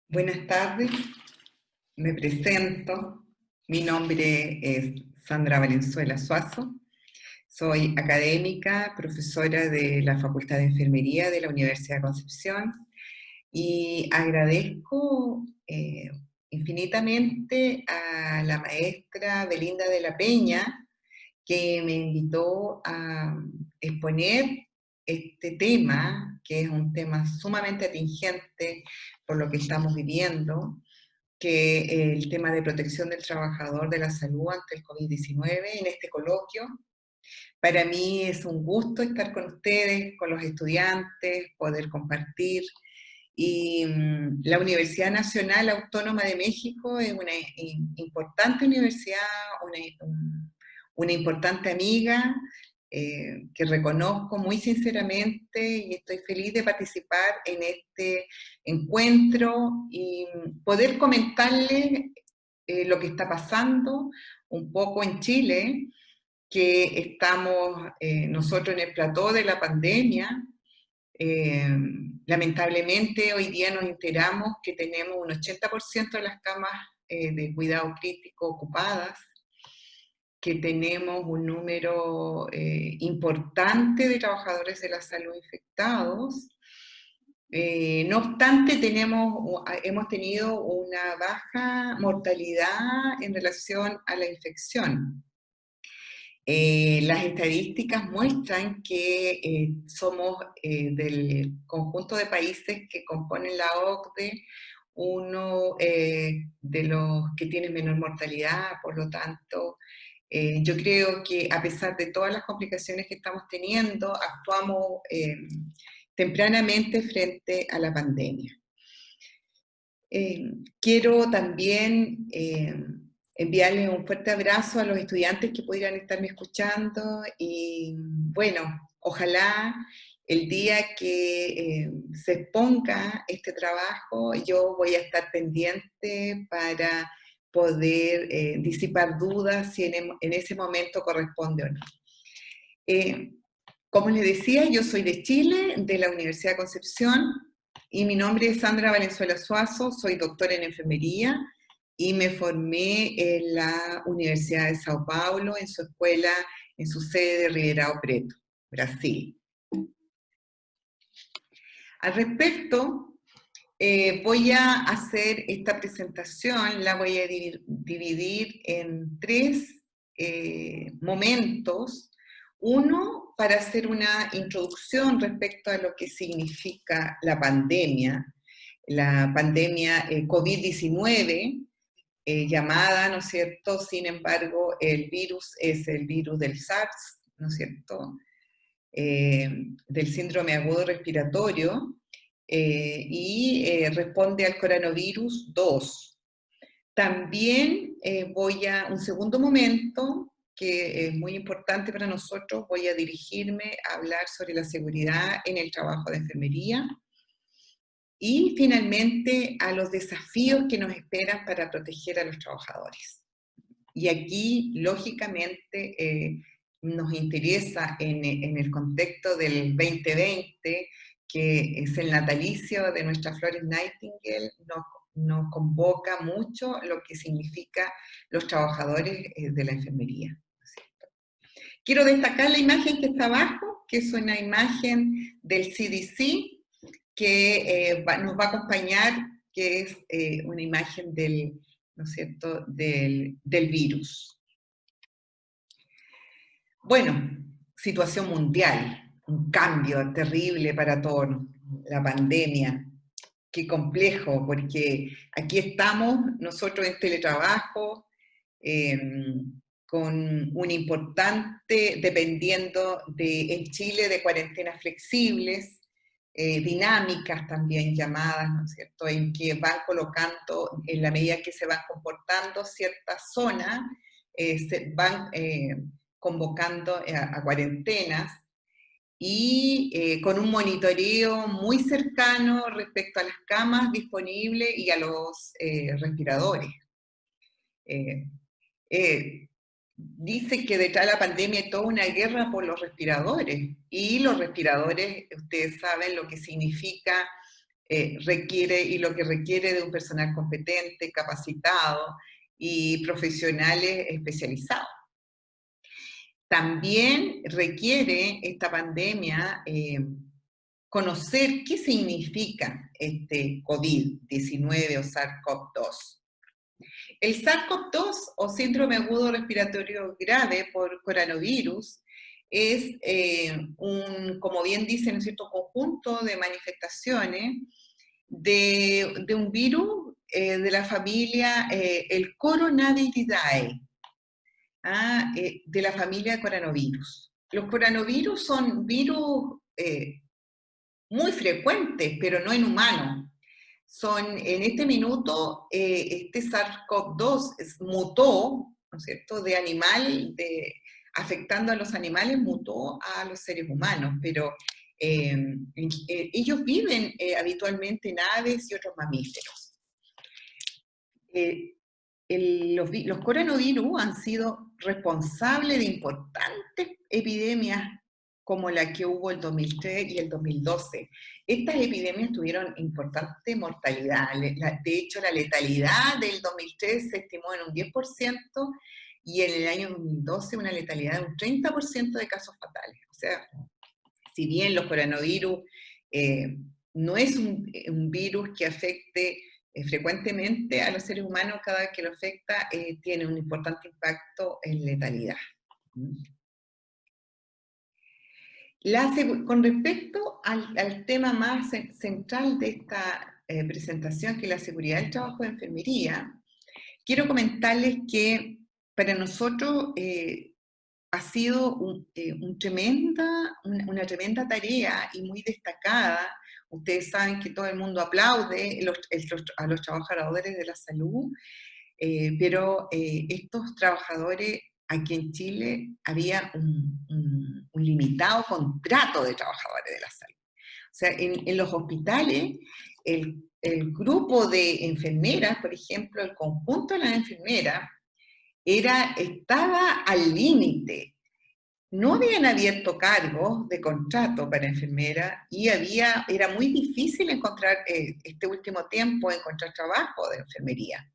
Buenas tardes, me presento. Mi nombre es Sandra Valenzuela Suazo. Soy académica, profesora de la Facultad de Enfermería de la Universidad de Concepción y agradezco infinitamente a la maestra Belinda de la Peña que me invitó a exponer este tema, que es un tema sumamente atingente por lo que estamos viviendo, que el tema de protección del trabajador de la salud ante el COVID-19 en este coloquio. Para mí es un gusto estar con ustedes, con los estudiantes, poder compartir. Y la Universidad Nacional Autónoma de México es una importante universidad, una importante amiga que reconozco muy sinceramente y estoy feliz de participar en este encuentro y poder comentarles lo que está pasando un poco en Chile, que estamos nosotros en el plató de la pandemia. Lamentablemente hoy día nos enteramos que tenemos un 80% de las camas de cuidado crítico ocupadas, que tenemos un número importante de trabajadores de la salud infectados. No obstante, hemos tenido una baja mortalidad en relación a la infección. Las estadísticas muestran que somos del conjunto de países que componen la OCDE uno de los que tiene menor mortalidad. Por lo tanto, yo creo que a pesar de todas las complicaciones que estamos teniendo, actuamos tempranamente frente a la pandemia. Quiero también enviarles un fuerte abrazo a los estudiantes que pudieran estarme escuchando y bueno, ojalá el día que se exponga este trabajo yo voy a estar pendiente para poder disipar dudas si en ese momento corresponde o no. Como les decía, yo soy de Chile, de la Universidad de Concepción, y mi nombre es Sandra Valenzuela Suazo, soy doctora en enfermería y me formé en la Universidad de Sao Paulo, en su escuela, en su sede de Ribeirão Preto, Brasil. Al respecto, voy a hacer esta presentación, la voy a dividir en tres momentos. Uno, para hacer una introducción respecto a lo que significa la pandemia COVID-19, llamada, ¿no es cierto? Sin embargo, el virus es el virus del SARS, ¿no es cierto? Del síndrome agudo respiratorio, y responde al coronavirus 2. También un segundo momento, que es muy importante para nosotros, voy a dirigirme a hablar sobre la seguridad en el trabajo de enfermería y finalmente a los desafíos que nos esperan para proteger a los trabajadores. Y aquí, lógicamente, nos interesa en el contexto del 2020, que es el natalicio de nuestra Florence Nightingale, nos convoca mucho lo que significa los trabajadores de la enfermería. Quiero destacar la imagen que está abajo, que es una imagen del CDC, que nos va a acompañar, que es una imagen del, ¿no es cierto?, del virus. Bueno, situación mundial, un cambio terrible para todos, la pandemia. Qué complejo, porque aquí estamos nosotros en teletrabajo, con un importante, dependiendo en Chile, de cuarentenas flexibles, dinámicas también llamadas, ¿no es cierto?, en que van colocando, en la medida que se van comportando ciertas zonas, se van convocando a cuarentenas, y con un monitoreo muy cercano respecto a las camas disponibles y a los respiradores. Dice que detrás de la pandemia hay toda una guerra por los respiradores, y los respiradores, ustedes saben lo que significa requiere y lo que requiere de un personal competente, capacitado y profesionales especializados. También requiere esta pandemia conocer qué significa este COVID-19 o SARS-CoV-2. El SARS-CoV-2 o síndrome agudo respiratorio grave por coronavirus es como bien dicen, un cierto conjunto de manifestaciones de un virus de la familia, el Coronaviridae, de la familia coronavirus. Los coronavirus son virus muy frecuentes, pero no en humanos. En este minuto, este SARS-CoV-2 mutó, ¿no es cierto?, de animal, afectando a los animales, mutó a los seres humanos, pero ellos viven habitualmente en aves y otros mamíferos. Los coronavirus han sido responsables de importantes epidemias como la que hubo el 2003 y el 2012. Estas epidemias tuvieron importante mortalidad. De hecho, la letalidad del 2003 se estimó en un 10% y en el año 2012 una letalidad de un 30% de casos fatales. O sea, si bien los coronavirus no es un virus que afecte frecuentemente a los seres humanos, cada vez que lo afecta tiene un importante impacto en letalidad. Con respecto al tema más central de esta presentación, que es la seguridad del trabajo de enfermería, quiero comentarles que para nosotros ha sido una tremenda tarea y muy destacada. Ustedes saben que todo el mundo aplaude a los trabajadores de la salud, pero estos trabajadores, aquí en Chile, había un limitado contrato de trabajadores de la salud. O sea, en los hospitales, el grupo de enfermeras, por ejemplo, el conjunto de las enfermeras, estaba al límite. No habían abierto cargos de contrato para enfermeras y era muy difícil encontrar, este último tiempo, encontrar trabajo de enfermería.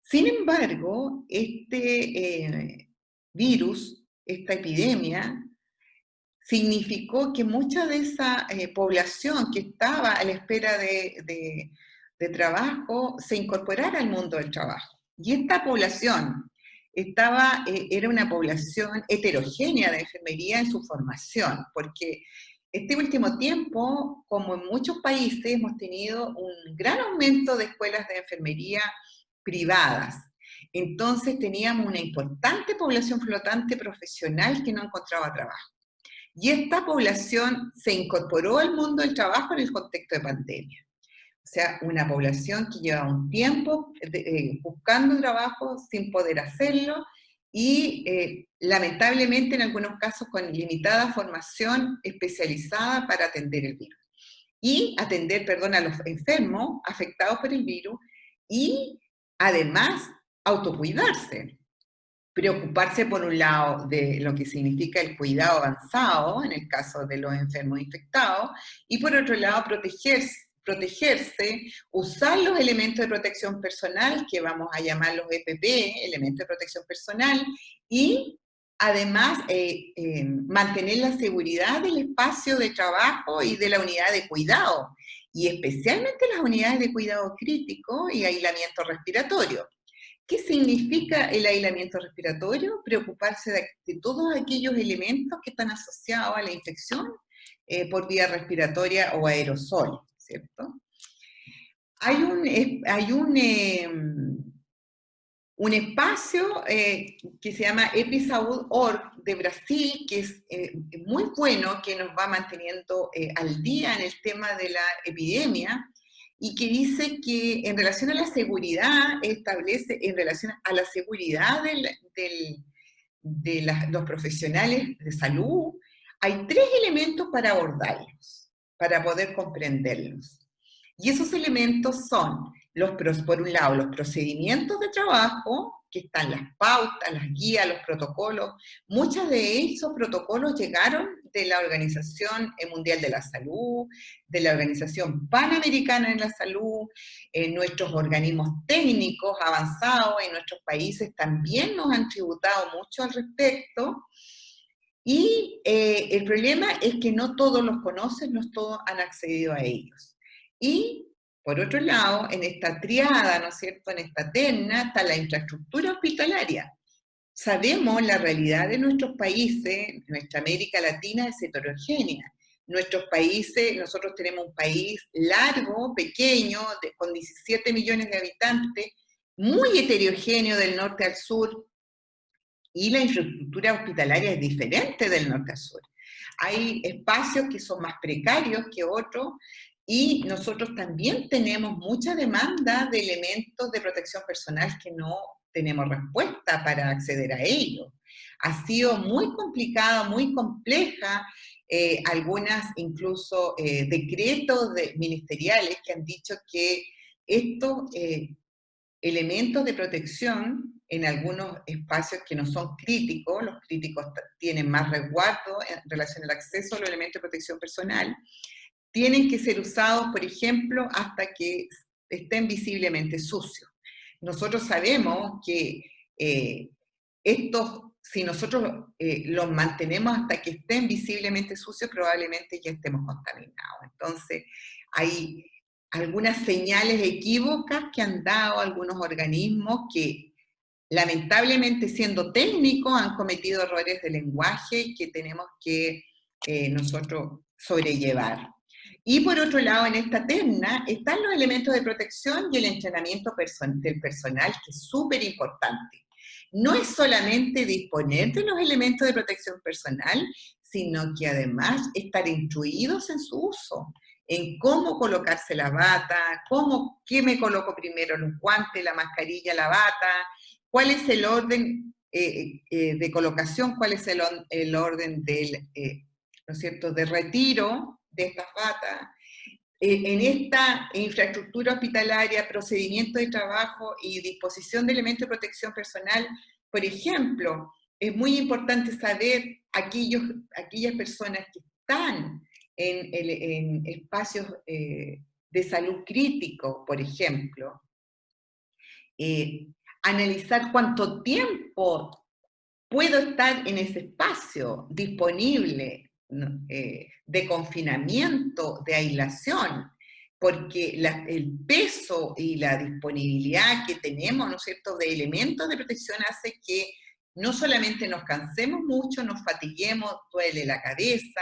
Sin embargo, este virus, esta epidemia, significó que mucha de esa población que estaba a la espera de trabajo se incorporara al mundo del trabajo. Y esta población era una población heterogénea de enfermería en su formación, porque este último tiempo, como en muchos países, hemos tenido un gran aumento de escuelas de enfermería privadas. Entonces teníamos una importante población flotante profesional que no encontraba trabajo. Y esta población se incorporó al mundo del trabajo en el contexto de pandemia. O sea, una población que lleva un tiempo buscando trabajo sin poder hacerlo y lamentablemente en algunos casos con limitada formación especializada para atender el virus. Y atender, perdón, a los enfermos afectados por el virus y además autocuidarse. Preocuparse por un lado de lo que significa el cuidado avanzado en el caso de los enfermos infectados y por otro lado protegerse, usar los elementos de protección personal que vamos a llamar los EPP, elementos de protección personal, y además mantener la seguridad del espacio de trabajo y de la unidad de cuidado, y especialmente las unidades de cuidado crítico y aislamiento respiratorio. ¿Qué significa el aislamiento respiratorio? Preocuparse de todos aquellos elementos que están asociados a la infección por vía respiratoria o aerosol, ¿cierto? Hay un espacio que se llama Episaúd.org de Brasil, que es muy bueno, que nos va manteniendo al día en el tema de la epidemia, y que dice que en relación a la seguridad, establece en relación a la seguridad los profesionales de salud, hay 3 elementos para abordarlos, para poder comprenderlos. Y esos elementos son, por un lado, los procedimientos de trabajo, que están las pautas, las guías, los protocolos. Muchos de esos protocolos llegaron de la Organización Mundial de la Salud, de la Organización Panamericana de la Salud, nuestros organismos técnicos avanzados en nuestros países también nos han tributado mucho al respecto. Y el problema es que no todos los conocen, no todos han accedido a ellos. Y, por otro lado, en esta triada, ¿no es cierto?, en esta terna, está la infraestructura hospitalaria. Sabemos la realidad de nuestros países, nuestra América Latina es heterogénea. Nuestros países, nosotros tenemos un país largo, pequeño, con 17 millones de habitantes, muy heterogéneo del norte al sur, y la infraestructura hospitalaria es diferente del norte al sur. Hay espacios que son más precarios que otros y nosotros también tenemos mucha demanda de elementos de protección personal que no tenemos respuesta para acceder a ellos. Ha sido muy complicada, muy compleja, algunas incluso decretos ministeriales que han dicho que estos elementos de protección en algunos espacios que no son críticos, los críticos tienen más resguardo en relación al acceso a los elementos de protección personal, tienen que ser usados, por ejemplo, hasta que estén visiblemente sucios. Nosotros sabemos que si nosotros los mantenemos hasta que estén visiblemente sucios, probablemente ya estemos contaminados. Entonces, hay algunas señales equívocas que han dado algunos organismos que, lamentablemente, siendo técnicos, han cometido errores de lenguaje que tenemos que nosotros sobrellevar. Y por otro lado, en esta terna están los elementos de protección y el entrenamiento del personal, que es súper importante. No es solamente disponer de los elementos de protección personal, sino que además estar instruidos en su uso, en cómo colocarse la bata, qué me coloco primero, los guantes, la mascarilla, la bata, cuál es el orden de colocación, cuál es el orden del, ¿no es cierto?, de retiro de estas batas. En esta infraestructura hospitalaria, procedimiento de trabajo y disposición de elementos de protección personal, por ejemplo, es muy importante saber aquellas personas que están en espacios de salud crítico, por ejemplo, analizar cuánto tiempo puedo estar en ese espacio disponible, ¿no?, de confinamiento, de aislación, porque el peso y la disponibilidad que tenemos, ¿no es cierto?, de elementos de protección hace que no solamente nos cansemos mucho, nos fatiguemos, duele la cabeza,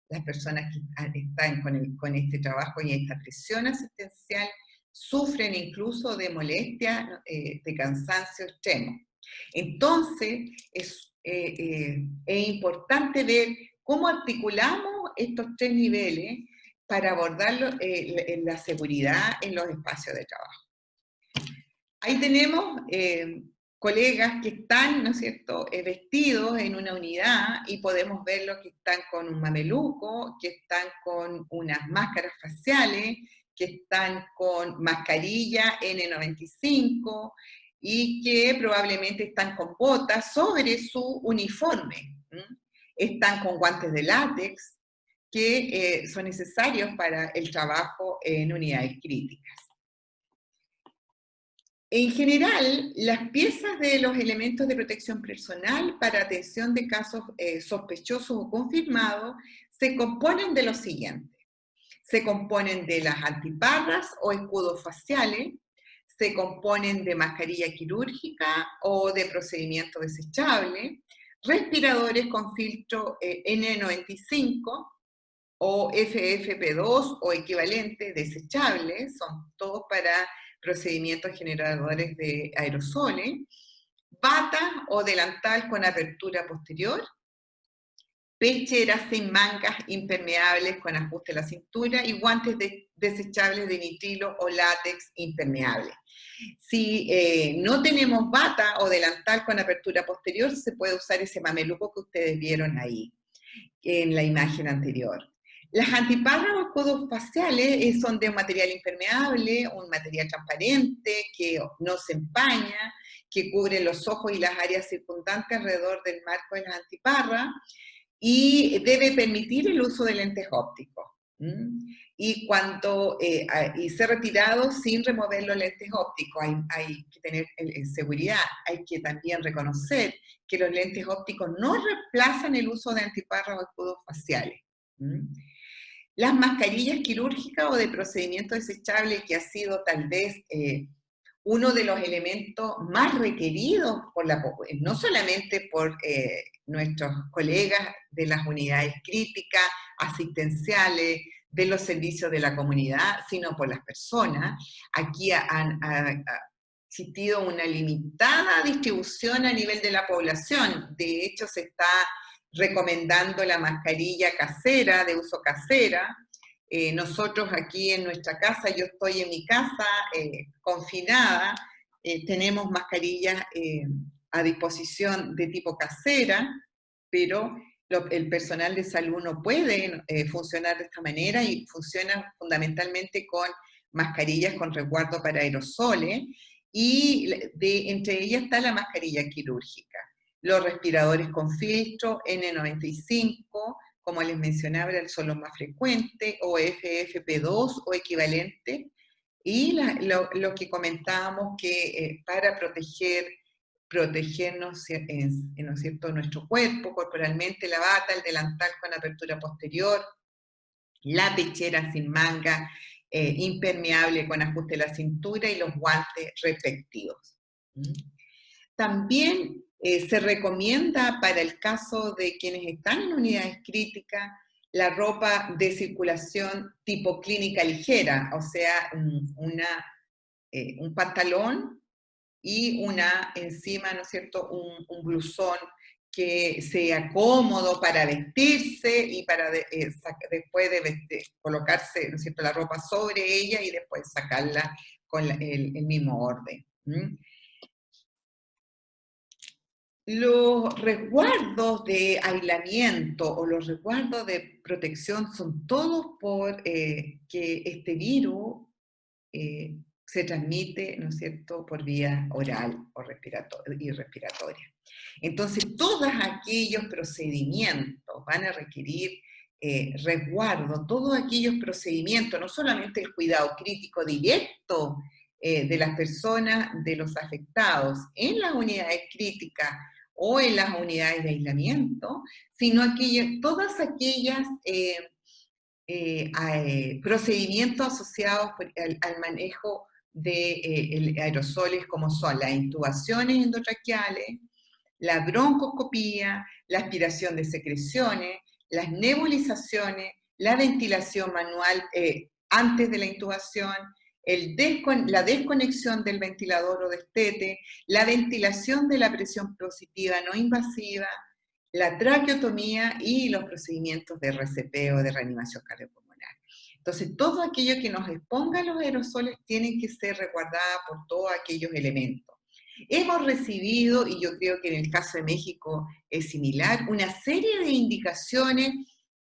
las personas que están con este trabajo y esta presión asistencial sufren incluso de molestias, de cansancio extremo. Entonces, es importante ver cómo articulamos estos tres niveles para abordar la seguridad en los espacios de trabajo. Ahí tenemos colegas que están, ¿no es cierto?, vestidos en una unidad y podemos verlos que están con un mameluco, que están con unas máscaras faciales, que están con mascarilla N95 y que probablemente están con botas sobre su uniforme. Están con guantes de látex que son necesarios para el trabajo en unidades críticas. En general, las piezas de los elementos de protección personal para atención de casos sospechosos o confirmados se componen de lo siguiente. Se componen de las antiparras o escudos faciales, se componen de mascarilla quirúrgica o de procedimiento desechable, respiradores con filtro N95 o FFP2 o equivalente desechables, son todos para procedimientos generadores de aerosoles, bata o delantal con apertura posterior, pecheras sin mangas impermeables con ajuste a la cintura y guantes desechables de nitrilo o látex impermeable. Si no tenemos bata o delantal con apertura posterior, se puede usar ese mameluco que ustedes vieron ahí en la imagen anterior. Las antiparras o escudos faciales son de un material impermeable, un material transparente que no se empaña, que cubren los ojos y las áreas circundantes alrededor del marco de las antiparras, y debe permitir el uso de lentes ópticos. Y y ser retirado sin remover los lentes ópticos. Hay que tener seguridad, hay que también reconocer que los lentes ópticos no reemplazan el uso de antiparras o escudos faciales. Las mascarillas quirúrgicas o de procedimiento desechable, que ha sido tal vez uno de los elementos más requeridos por no solamente por nuestros colegas de las unidades críticas, asistenciales, de los servicios de la comunidad, sino por las personas. Aquí ha existido una limitada distribución a nivel de la población. De hecho, se está recomendando la mascarilla casera, de uso casera. Nosotros aquí en nuestra casa, yo estoy en mi casa confinada, tenemos mascarillas a disposición de tipo casera, pero el personal de salud no puede funcionar de esta manera y funciona fundamentalmente con mascarillas con resguardo para aerosoles, y entre ellas está la mascarilla quirúrgica. Los respiradores con filtro N95, como les mencionaba, son los más frecuentes, o FFP2 o equivalente, y lo que comentábamos que para protegernos, ¿no es cierto?, nuestro cuerpo, corporalmente, la bata, el delantal con apertura posterior, la pechera sin manga, impermeable con ajuste a la cintura, y los guantes respectivos. También se recomienda para el caso de quienes están en unidades críticas la ropa de circulación tipo clínica ligera, o sea, un pantalón y encima, ¿no es cierto?, un blusón que sea cómodo para vestirse y para después de colocarse, ¿no es cierto?, la ropa sobre ella y después sacarla con el mismo orden. Los resguardos de aislamiento o los resguardos de protección son todos por que este virus se transmite, ¿no es cierto?, por vía oral o respiratoria. Entonces, todos aquellos procedimientos van a requerir resguardo, todos aquellos procedimientos, no solamente el cuidado crítico directo de las personas, de los afectados en las unidades críticas o en las unidades de aislamiento, sino todas aquellas procedimientos asociados al manejo de aerosoles, como son las intubaciones endotraqueales, la broncoscopía, la aspiración de secreciones, las nebulizaciones, la ventilación manual antes de la intubación, la desconexión del ventilador o destete, la ventilación de la presión positiva no invasiva, la traqueotomía y los procedimientos de RCP o de reanimación cardiopulmonar. Entonces, todo aquello que nos exponga a los aerosoles tiene que ser resguardada por todos aquellos elementos. Hemos recibido, y yo creo que en el caso de México es similar, una serie de indicaciones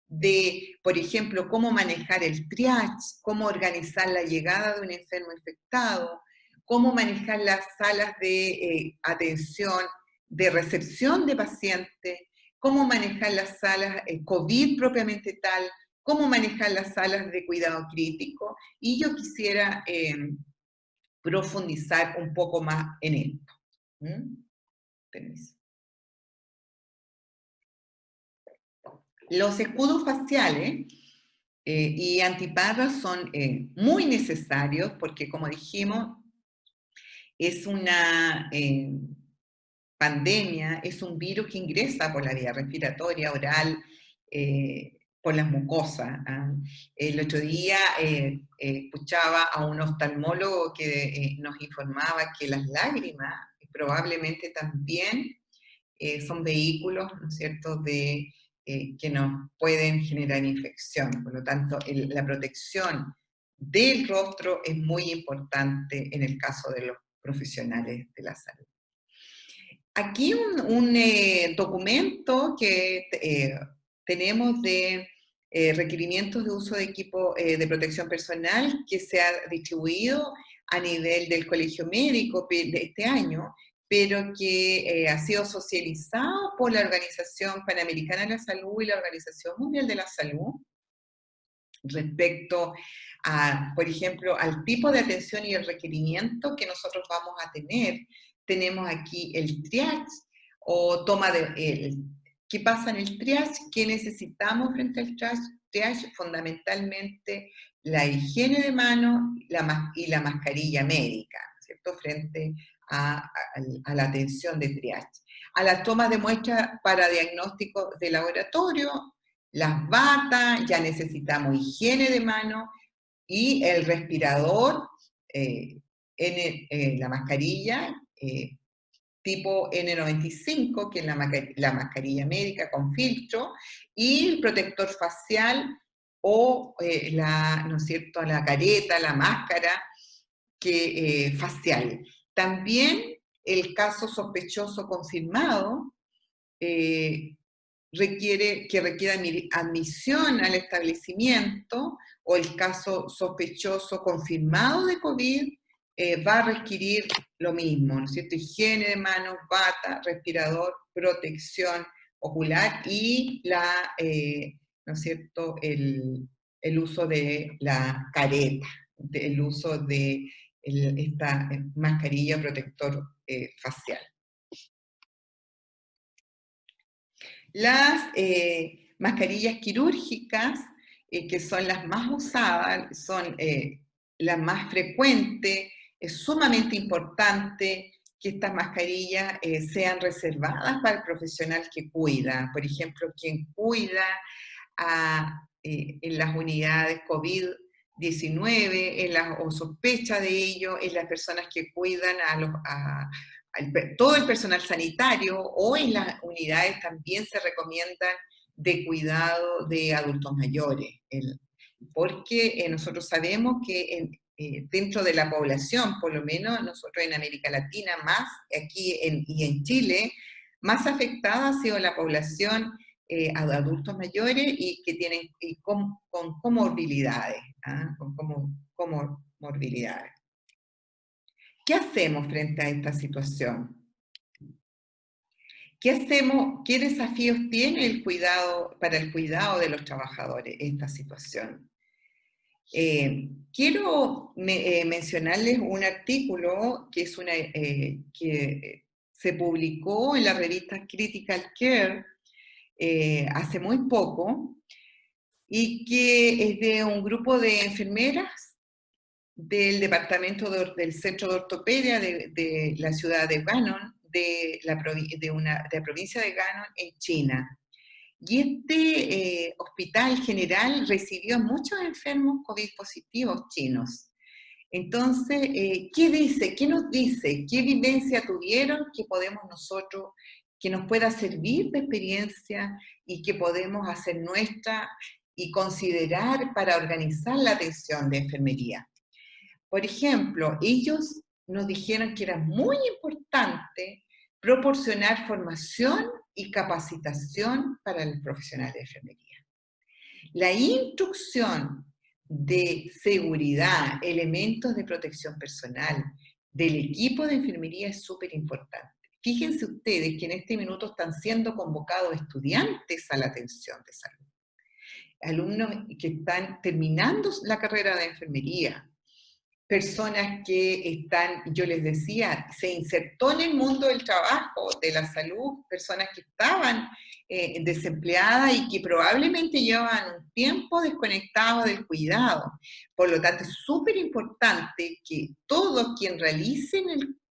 de, por ejemplo, cómo manejar el triage, cómo organizar la llegada de un enfermo infectado, cómo manejar las salas de atención, de recepción de pacientes, cómo manejar las salas COVID propiamente tal, cómo manejar las salas de cuidado crítico, y yo quisiera profundizar un poco más en esto. Permiso. Los escudos faciales y antiparras son muy necesarios porque, como dijimos, es una pandemia, es un virus que ingresa por la vía respiratoria, oral, por las mucosas. El otro día escuchaba a un oftalmólogo que nos informaba que las lágrimas probablemente también son vehículos, ¿no es cierto?, que nos pueden generar infección. Por lo tanto, la protección del rostro es muy importante en el caso de los profesionales de la salud. Aquí un documento que tenemos de requerimientos de uso de equipo de protección personal que se ha distribuido a nivel del Colegio Médico de este año, pero que ha sido socializado por la Organización Panamericana de la Salud y la Organización Mundial de la Salud respecto a, por ejemplo, al tipo de atención y el requerimiento que nosotros vamos a tener. Tenemos aquí el triage o toma de... ¿Qué pasa en el triage? ¿Qué necesitamos frente al triage? Fundamentalmente la higiene de mano y la mascarilla médica, ¿cierto? Frente a la atención de triage. A la toma de muestras para diagnóstico de laboratorio, las batas, ya necesitamos higiene de mano y el respirador, la mascarilla tipo N95, que es la mascarilla médica con filtro, y el protector facial o ¿no es cierto?, la careta, la máscara facial. También el caso sospechoso confirmado, requiera admisión al establecimiento, o el caso sospechoso confirmado de COVID, va a requerir lo mismo, ¿no es cierto? Higiene de manos, bata, respirador, protección ocular y ¿no es cierto?, el uso de la careta, el uso de esta mascarilla protector facial. Las mascarillas quirúrgicas, que son las más usadas, son las más frecuentes. Es sumamente importante que estas mascarillas sean reservadas para el profesional que cuida. Por ejemplo, quien cuida en las unidades COVID-19 o sospecha de ello, en las personas que cuidan todo el personal sanitario, o en las unidades también se recomiendan de cuidado de adultos mayores, porque nosotros sabemos que dentro de la población, por lo menos nosotros en América Latina, más aquí y en Chile, más afectada ha sido la población de adultos mayores y que tienen con comorbilidades, con comorbilidades. ¿Qué hacemos frente a esta situación? ¿Qué hacemos? ¿Qué desafíos tiene para el cuidado de los trabajadores esta situación? Quiero mencionarles un artículo que se publicó en la revista Critical Care hace muy poco, y que es de un grupo de enfermeras del departamento del Centro de Ortopedia de la ciudad de Gannon, de la provincia de Gannon, en China. Y este hospital general recibió a muchos enfermos COVID positivos chinos. Entonces, ¿qué dice? ¿Qué nos dice? ¿Qué vivencia tuvieron que podemos nosotros, que nos pueda servir de experiencia y que podemos hacer nuestra y considerar para organizar la atención de enfermería? Por ejemplo, ellos nos dijeron que era muy importante proporcionar formación y capacitación para los profesionales de enfermería. La instrucción de seguridad, elementos de protección personal del equipo de enfermería es súper importante. Fíjense ustedes que en este minuto están siendo convocados estudiantes a la atención de salud, alumnos que están terminando la carrera de enfermería, personas que están, yo les decía, se insertó en el mundo del trabajo, de la salud, personas que estaban desempleadas y que probablemente llevaban un tiempo desconectados del cuidado. Por lo tanto, es súper importante que todos quienes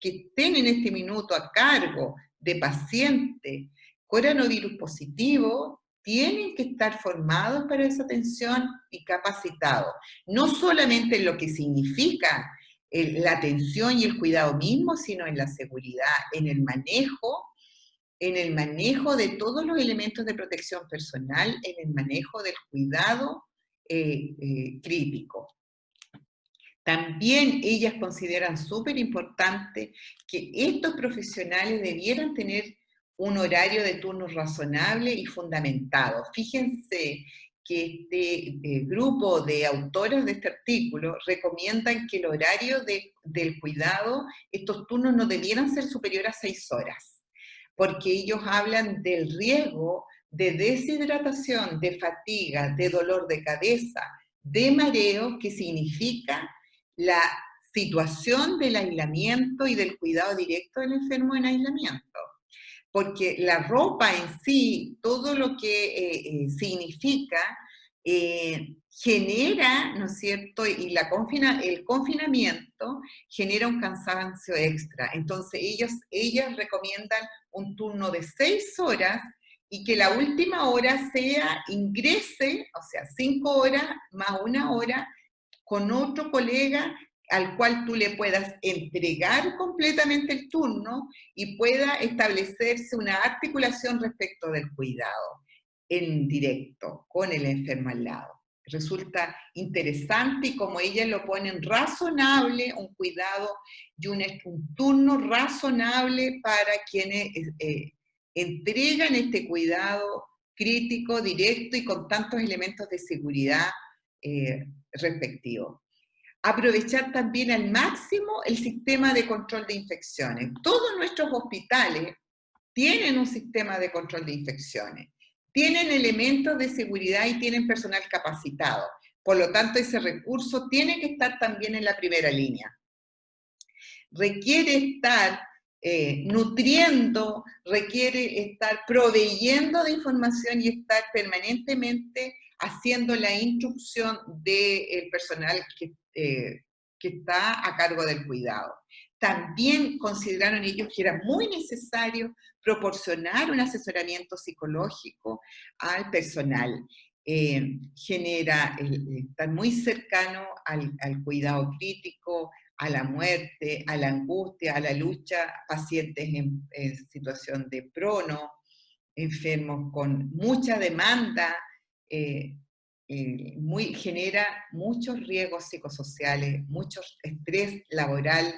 que estén en este minuto a cargo de pacientes coronavirus positivos, tienen que estar formados para esa atención y capacitados. No solamente en lo que significa la atención y el cuidado mismo, sino en la seguridad, en el manejo de todos los elementos de protección personal, en el manejo del cuidado crítico. También ellas consideran súper importante que estos profesionales debieran tener un horario de turnos razonable y fundamentado. Fíjense que este grupo de autores de este artículo recomiendan que el horario del cuidado, estos turnos no debieran ser superiores a 6 horas, porque ellos hablan del riesgo de deshidratación, de fatiga, de dolor de cabeza, de mareo, que significa la situación del aislamiento y del cuidado directo del enfermo en aislamiento. Porque la ropa en sí, todo lo que significa, genera, ¿no es cierto? Y el confinamiento genera un cansancio extra. Entonces, ellas recomiendan un turno de 6 horas y que la última hora ingrese, o sea, 5 horas más 1 hora, con otro colega al cual tú le puedas entregar completamente el turno y pueda establecerse una articulación respecto del cuidado en directo, con el enfermo al lado. Resulta interesante y como ellas lo ponen, razonable, un cuidado y un turno razonable para quienes entregan este cuidado crítico, directo y con tantos elementos de seguridad respectivos. Aprovechar también al máximo el sistema de control de infecciones. Todos nuestros hospitales tienen un sistema de control de infecciones, tienen elementos de seguridad y tienen personal capacitado. Por lo tanto, ese recurso tiene que estar también en la primera línea. Requiere estar nutriendo, requiere estar proveyendo de información y estar permanentemente haciendo la instrucción del personal que está a cargo del cuidado. También consideraron ellos que era muy necesario proporcionar un asesoramiento psicológico al personal. Genera estar muy cercano al cuidado crítico, a la muerte, a la angustia, a la lucha, pacientes en situación de prono, enfermos con mucha demanda, genera muchos riesgos psicosociales, mucho estrés laboral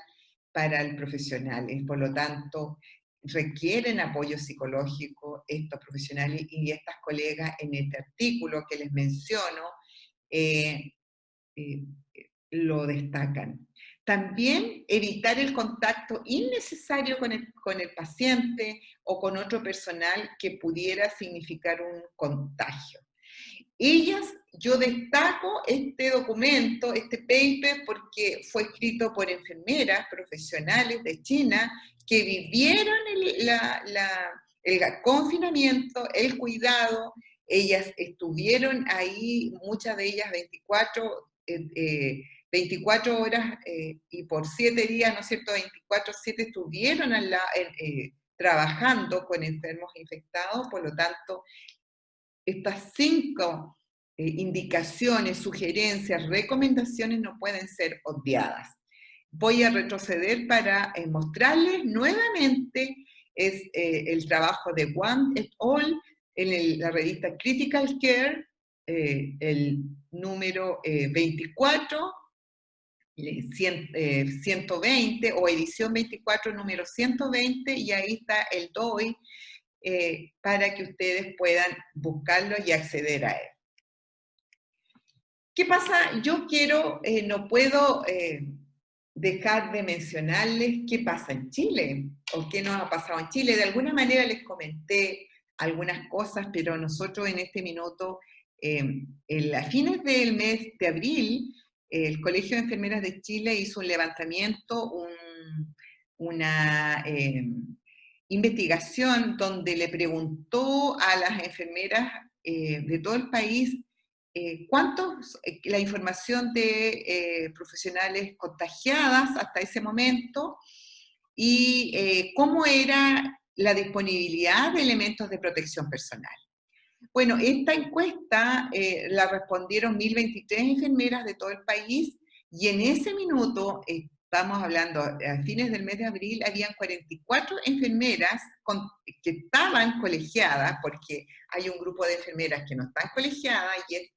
para el profesional. Por lo tanto, requieren apoyo psicológico estos profesionales y estas colegas en este artículo que les menciono lo destacan. También evitar el contacto innecesario con el paciente o con otro personal que pudiera significar un contagio. Yo destaco este documento, este paper, porque fue escrito por enfermeras profesionales de China que vivieron el confinamiento, el cuidado. Ellas estuvieron ahí, muchas de ellas 24 horas y por 7 días, ¿no es cierto? 24/7 estuvieron trabajando con enfermos infectados, por lo tanto, estas 5 indicaciones, sugerencias, recomendaciones no pueden ser obviadas. Voy a retroceder para mostrarles nuevamente el trabajo de Wang et al. En la revista Critical Care, el número 24, 120, o edición 24, número 120, y ahí está el DOI, para que ustedes puedan buscarlo y acceder a él. ¿Qué pasa? No puedo dejar de mencionarles qué pasa en Chile, o qué nos ha pasado en Chile. De alguna manera les comenté algunas cosas, pero nosotros en este minuto, a fines del mes de abril, el Colegio de Enfermeras de Chile hizo un levantamiento, una investigación donde le preguntó a las enfermeras de todo el país la información de profesionales contagiadas hasta ese momento y cómo era la disponibilidad de elementos de protección personal. Bueno, esta encuesta la respondieron 1.023 enfermeras de todo el país y en ese minuto, estamos hablando a fines del mes de abril, habían 44 enfermeras que estaban colegiadas, porque hay un grupo de enfermeras que no están colegiadas y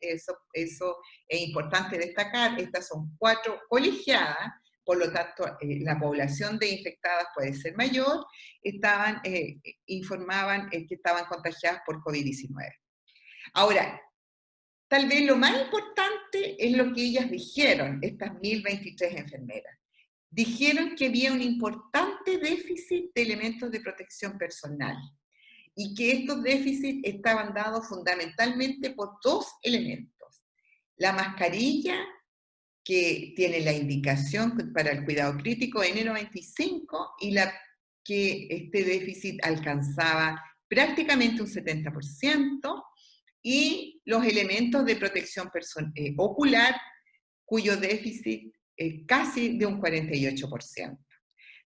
eso es importante destacar. Estas son 4 colegiadas, por lo tanto, la población de infectadas puede ser mayor. Informaban que estaban contagiadas por COVID-19. Ahora, tal vez lo más importante es lo que ellas dijeron, estas 1023 enfermeras. Dijeron que había un importante déficit de elementos de protección personal y que estos déficits estaban dados fundamentalmente por dos elementos. La mascarilla, que tiene la indicación para el cuidado crítico N95 y que este déficit alcanzaba prácticamente un 70%, y los elementos de protección ocular, cuyo déficit es casi de un 48%.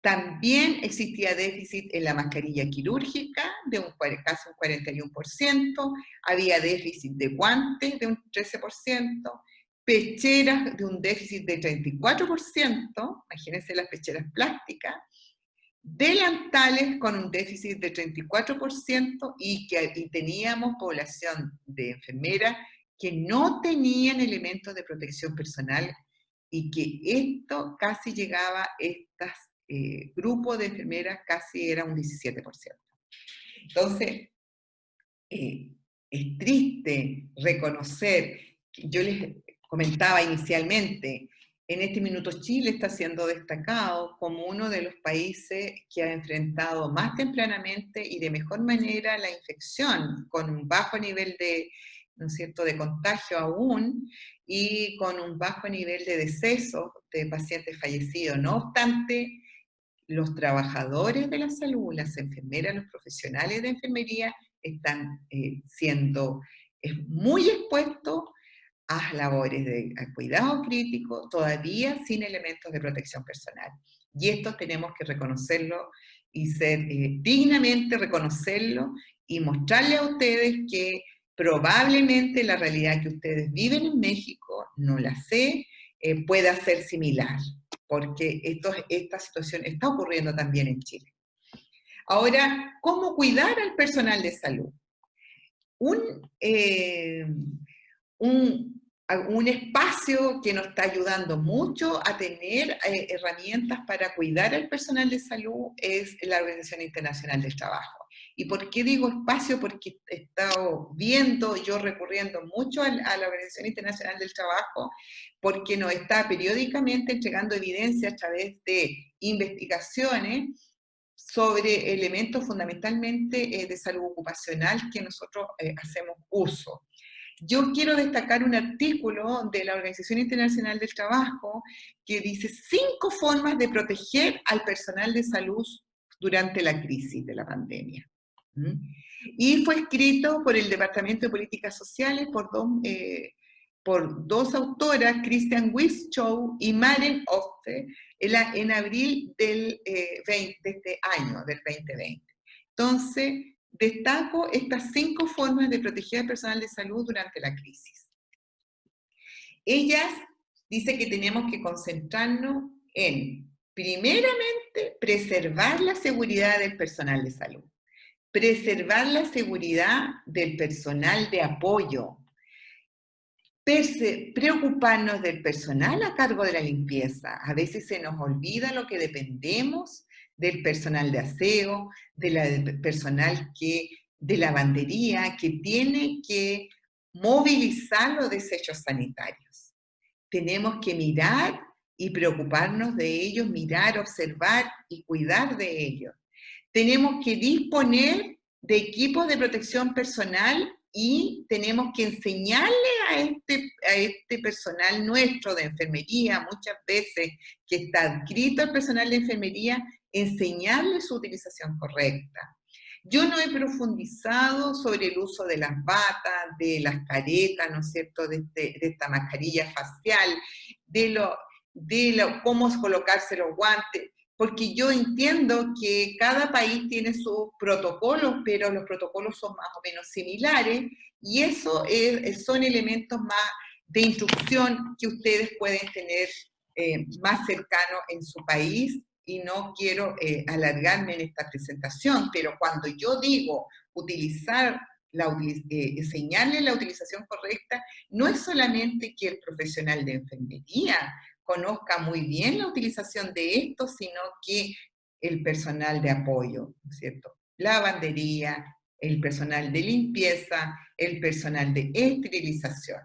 También existía déficit en la mascarilla quirúrgica de casi un 41%, había déficit de guantes de un 13%, pecheras de un déficit de 34%, imagínense las pecheras plásticas, delantales con un déficit de 34% y teníamos población de enfermeras que no tenían elementos de protección personal y que esto casi llegaba, grupo de enfermeras casi era un 17%. Entonces, es triste reconocer, yo les comentaba inicialmente, en este minuto Chile está siendo destacado como uno de los países que ha enfrentado más tempranamente y de mejor manera la infección, con un bajo nivel de, ¿no es cierto?, de contagio aún y con un bajo nivel de decesos de pacientes fallecidos. No obstante, los trabajadores de la salud, las enfermeras, los profesionales de enfermería están siendo muy expuestos a labores de cuidado crítico, todavía sin elementos de protección personal. Y esto tenemos que reconocerlo y ser dignamente reconocerlo y mostrarle a ustedes que probablemente la realidad que ustedes viven en México, no la sé, pueda ser similar, porque esta situación está ocurriendo también en Chile. Ahora, ¿cómo cuidar al personal de salud? Un espacio que nos está ayudando mucho a tener herramientas para cuidar al personal de salud es la Organización Internacional del Trabajo. ¿Y por qué digo espacio? Porque he estado viendo, yo recurriendo mucho a la Organización Internacional del Trabajo, porque nos está periódicamente entregando evidencia a través de investigaciones sobre elementos fundamentalmente de salud ocupacional que nosotros hacemos uso. Yo quiero destacar un artículo de la Organización Internacional del Trabajo que dice 5 formas de proteger al personal de salud durante la crisis de la pandemia. Y fue escrito por el Departamento de Políticas Sociales por dos autoras, Christian Wischow y Maren Ofte, en abril de este año, del 2020. Entonces, destaco estas 5 formas de proteger al personal de salud durante la crisis. Ellas dicen que tenemos que concentrarnos en, primeramente, preservar la seguridad del personal de salud, preservar la seguridad del personal de apoyo, preocuparnos del personal a cargo de la limpieza. A veces se nos olvida lo que dependemos del personal de aseo, del personal de lavandería, que tiene que movilizar los desechos sanitarios. Tenemos que mirar y preocuparnos de ellos, mirar, observar y cuidar de ellos. Tenemos que disponer de equipos de protección personal y tenemos que enseñarle a este personal nuestro de enfermería, muchas veces que está adscrito al personal de enfermería, enseñarle su utilización correcta. Yo no he profundizado sobre el uso de las batas, de las caretas, ¿no es cierto?, de esta mascarilla facial, de cómo colocarse los guantes, porque yo entiendo que cada país tiene sus protocolos, pero los protocolos son más o menos similares, y eso son elementos más de instrucción que ustedes pueden tener más cercanos en su país, y no quiero alargarme en esta presentación, pero cuando yo digo enseñarle la utilización correcta, no es solamente que el profesional de enfermería conozca muy bien la utilización de esto, sino que el personal de apoyo, ¿no es cierto? Lavandería, el personal de limpieza, el personal de esterilización.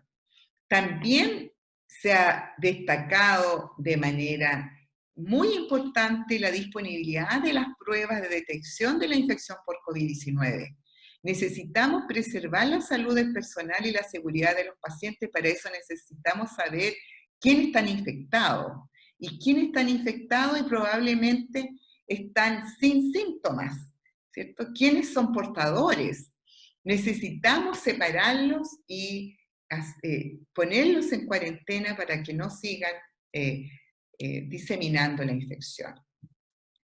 También se ha destacado de manera muy importante la disponibilidad de las pruebas de detección de la infección por COVID-19. Necesitamos preservar la salud del personal y la seguridad de los pacientes, para eso necesitamos saber quiénes están infectados. Y quiénes están infectados y probablemente están sin síntomas, ¿cierto? ¿Quiénes son portadores? Necesitamos separarlos y ponerlos en cuarentena para que no sigan diseminando la infección.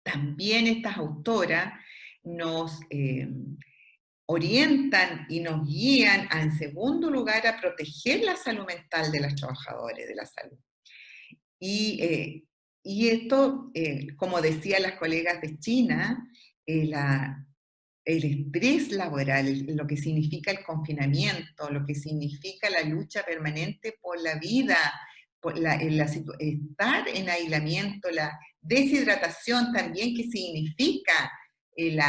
También estas autoras nos orientan y nos guían, en segundo lugar, a proteger la salud mental de los trabajadores de la salud. Y esto, como decían las colegas de China, el estrés laboral, lo que significa el confinamiento, lo que significa la lucha permanente por la vida, estar en aislamiento, la deshidratación también, que significa el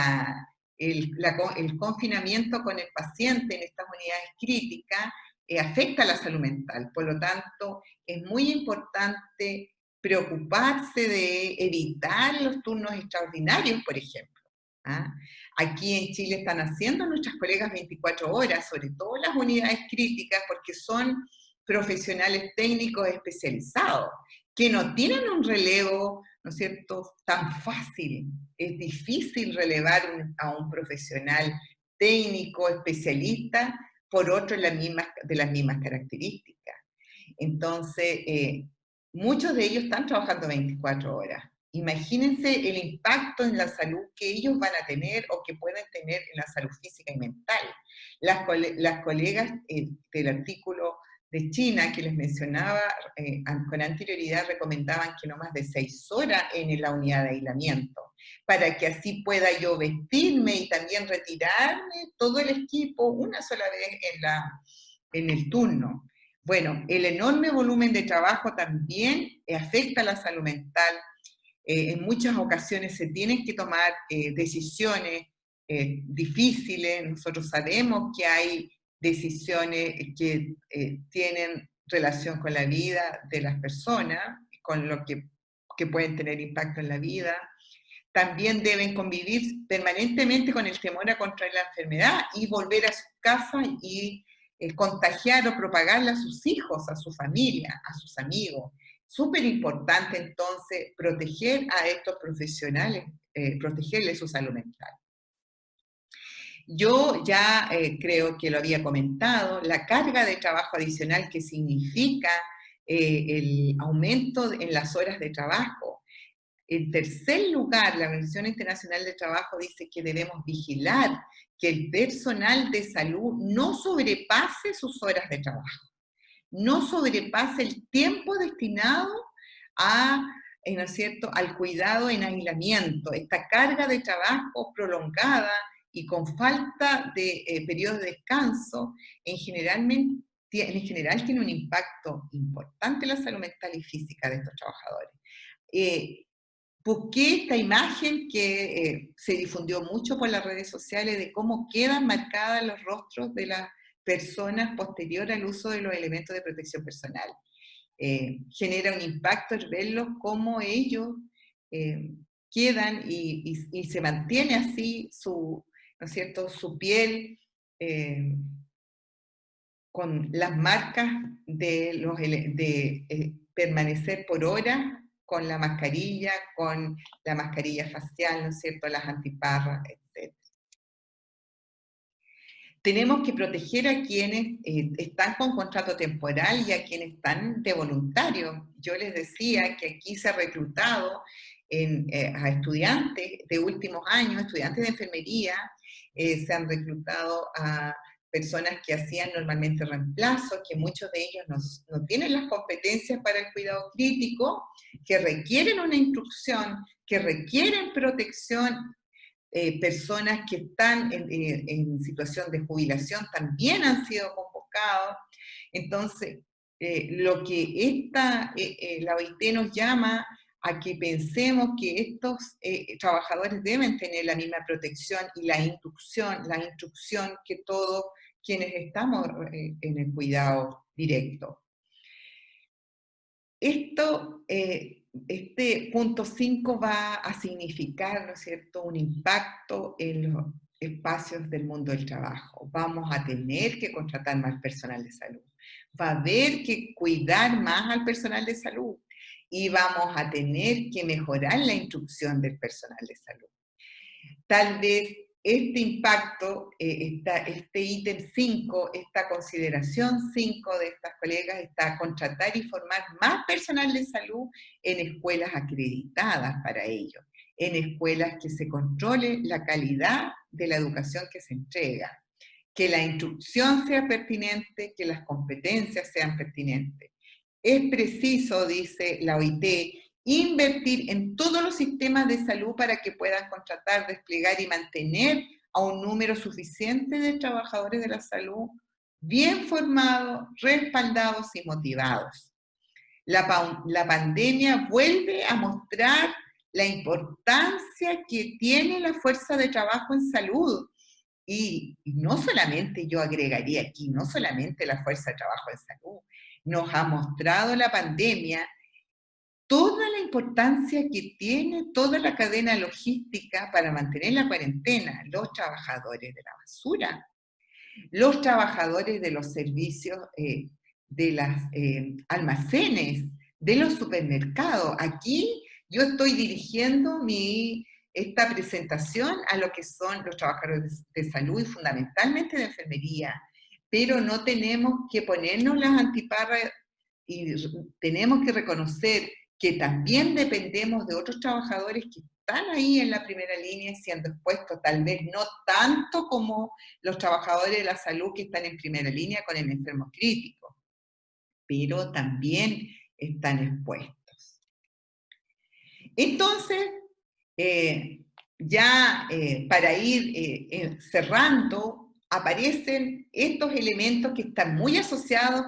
confinamiento con el paciente en estas unidades críticas, afecta a la salud mental. Por lo tanto, es muy importante preocuparse de evitar los turnos extraordinarios, por ejemplo. ¿Ah? Aquí en Chile están haciendo nuestras colegas 24 horas, sobre todo las unidades críticas, porque son profesionales técnicos especializados, que no tienen un relevo, ¿no es cierto?, tan fácil. Es difícil relevar a un profesional técnico, especialista, por otro de las mismas características. Entonces, muchos de ellos están trabajando 24 horas. Imagínense el impacto en la salud que ellos van a tener o que pueden tener en la salud física y mental. Las colegas del artículo de China que les mencionaba con anterioridad recomendaban que no más de 6 horas en la unidad de aislamiento, para que así pueda yo vestirme y también retirarme todo el equipo una sola vez en el turno. Bueno, el enorme volumen de trabajo también afecta a la salud mental. En muchas ocasiones se tienen que tomar decisiones difíciles. Nosotros sabemos que hay decisiones que tienen relación con la vida de las personas, con lo que pueden tener impacto en la vida. También deben convivir permanentemente con el temor a contraer la enfermedad y volver a su casa y contagiar o propagarla a sus hijos, a su familia, a sus amigos. Súper importante entonces proteger a estos profesionales, protegerles su salud mental. Yo ya creo que lo había comentado, la carga de trabajo adicional que significa el aumento en las horas de trabajo. En tercer lugar, la Organización Internacional del Trabajo dice que debemos vigilar que el personal de salud no sobrepase sus horas de trabajo, no sobrepase el tiempo destinado ¿no es cierto?, al cuidado en aislamiento. Esta carga de trabajo prolongada y con falta de periodos de descanso, en general tiene un impacto importante en la salud mental y física de estos trabajadores. Busqué esta imagen que se difundió mucho por las redes sociales de cómo quedan marcadas los rostros de las personas posterior al uso de los elementos de protección personal. Genera un impacto el verlos cómo ellos quedan y se mantiene así ¿no es cierto?, su piel con las marcas de permanecer por horas con la mascarilla facial, ¿no es cierto?, las antiparras, etc. Tenemos que proteger a quienes están con contrato temporal y a quienes están de voluntario. Yo les decía que aquí se ha reclutado a estudiantes de últimos años, estudiantes de enfermería, se han reclutado a personas que hacían normalmente reemplazos, que muchos de ellos no tienen las competencias para el cuidado crítico, que requieren una instrucción, que requieren protección. Personas que están en situación de jubilación también han sido convocados. Entonces, lo que la OIT nos llama a que pensemos que estos trabajadores deben tener la misma protección y la instrucción que todos quienes estamos en el cuidado directo. Este punto 5 va a significar, ¿no es cierto?, un impacto en los espacios del mundo del trabajo. Vamos a tener que contratar más personal de salud. Va a haber que cuidar más al personal de salud. Y vamos a tener que mejorar la instrucción del personal de salud. Tal vez este impacto, este ítem 5, esta consideración 5 de estas colegas está contratar y formar más personal de salud en escuelas acreditadas para ello, en escuelas que se controle la calidad de la educación que se entrega, que la instrucción sea pertinente, que las competencias sean pertinentes. Es preciso, dice la OIT, invertir en todos los sistemas de salud para que puedan contratar, desplegar y mantener a un número suficiente de trabajadores de la salud bien formados, respaldados y motivados. La pandemia vuelve a mostrar la importancia que tiene la fuerza de trabajo en salud. Y no solamente, yo agregaría aquí, no solamente la fuerza de trabajo en salud, nos ha mostrado la pandemia toda la importancia que tiene toda la cadena logística para mantener la cuarentena, los trabajadores de la basura, los trabajadores de los servicios de los almacenes, de los supermercados. Aquí yo estoy dirigiendo esta presentación a lo que son los trabajadores de salud y fundamentalmente de enfermería, pero no tenemos que ponernos las antiparras y tenemos que reconocer que también dependemos de otros trabajadores que están ahí en la primera línea siendo expuestos, tal vez no tanto como los trabajadores de la salud que están en primera línea con el enfermo crítico, pero también están expuestos. Entonces, para ir cerrando, aparecen estos elementos que están muy asociados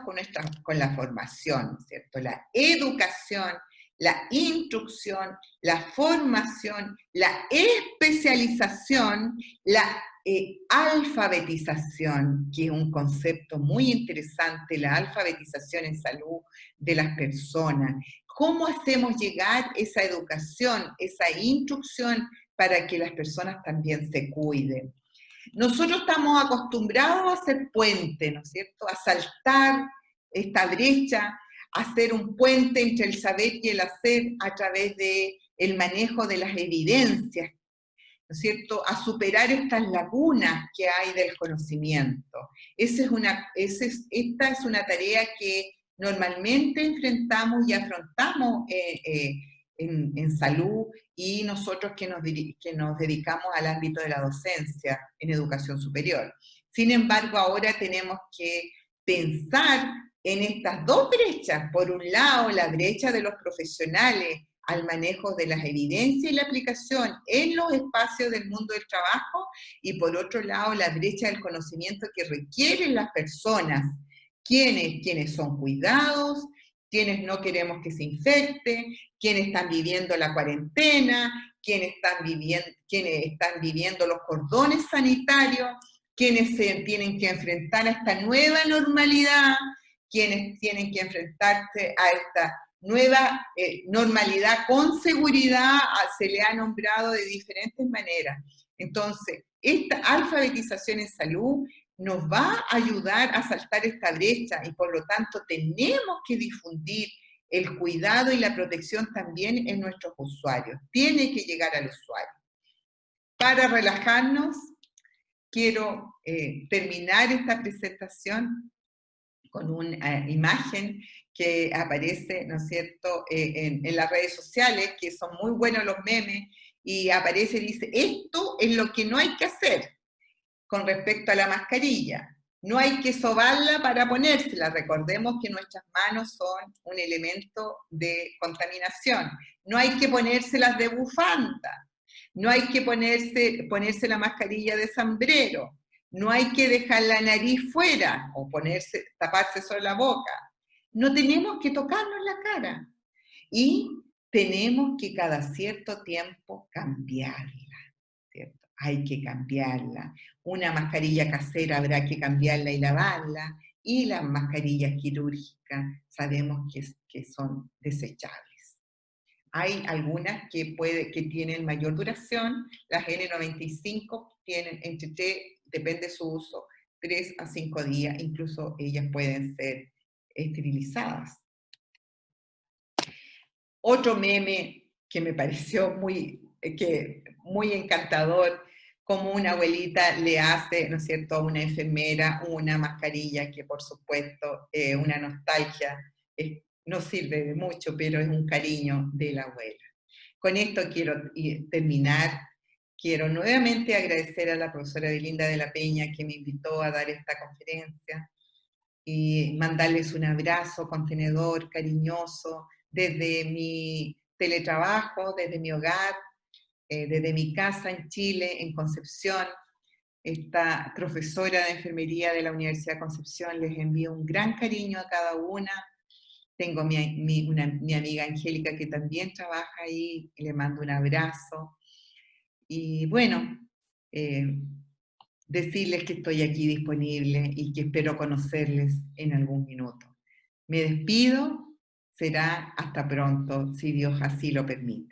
con la formación, ¿cierto? La educación, la instrucción, la formación, la especialización, la alfabetización, que es un concepto muy interesante, la alfabetización en salud de las personas. ¿Cómo hacemos llegar esa educación, esa instrucción para que las personas también se cuiden? Nosotros estamos acostumbrados a hacer puente, ¿no es cierto? A saltar esta brecha, a hacer un puente entre el saber y el hacer a través del manejo de las evidencias, ¿no es cierto?, a superar estas lagunas que hay del conocimiento. Esta es una tarea que normalmente enfrentamos y afrontamos en salud y nosotros que nos dedicamos al ámbito de la docencia en educación superior. Sin embargo, ahora tenemos que pensar en estas dos brechas. Por un lado, la brecha de los profesionales al manejo de las evidencias y la aplicación en los espacios del mundo del trabajo, y por otro lado, la brecha del conocimiento que requieren las personas, quienes son cuidados, quienes no queremos que se infecten, quienes están viviendo la cuarentena, quienes están viviendo los cordones sanitarios, quienes se tienen que enfrentar a esta nueva normalidad, quienes tienen que enfrentarse a esta nueva normalidad con seguridad, se le ha nombrado de diferentes maneras. Entonces, esta alfabetización en salud nos va a ayudar a saltar esta brecha y por lo tanto tenemos que difundir el cuidado y la protección también en nuestros usuarios. Tiene que llegar al usuario. Para relajarnos, quiero terminar esta presentación con una imagen que aparece, ¿no es cierto?, en las redes sociales, que son muy buenos los memes, y aparece y dice, esto es lo que no hay que hacer con respecto a la mascarilla. No hay que sobarla para ponérsela. Recordemos que nuestras manos son un elemento de contaminación. No hay que ponérselas de bufanda. No hay que ponerse la mascarilla de sombrero. No hay que dejar la nariz fuera o taparse solo la boca. No tenemos que tocarnos la cara. Y tenemos que cada cierto tiempo cambiarla, ¿cierto? hay que cambiarla. Una mascarilla casera habrá que cambiarla y lavarla, y las mascarillas quirúrgicas sabemos que son desechables. Hay algunas que tienen mayor duración, las N95 tienen depende de su uso, 3 a 5 días, incluso ellas pueden ser esterilizadas. Otro meme que me pareció muy encantador, como una abuelita le hace, ¿no es cierto?, a una enfermera una mascarilla que por supuesto una nostalgia, no sirve de mucho, pero es un cariño de la abuela. Con esto quiero terminar. Quiero nuevamente agradecer a la profesora Belinda de la Peña que me invitó a dar esta conferencia y mandarles un abrazo contenedor, cariñoso, desde mi teletrabajo, desde mi hogar, desde mi casa en Chile, en Concepción. Esta profesora de enfermería de la Universidad de Concepción, les envío un gran cariño a cada una. Tengo mi amiga Angélica que también trabaja ahí, y le mando un abrazo. Y bueno, decirles que estoy aquí disponible y que espero conocerles en algún minuto. Me despido, será hasta pronto, si Dios así lo permite.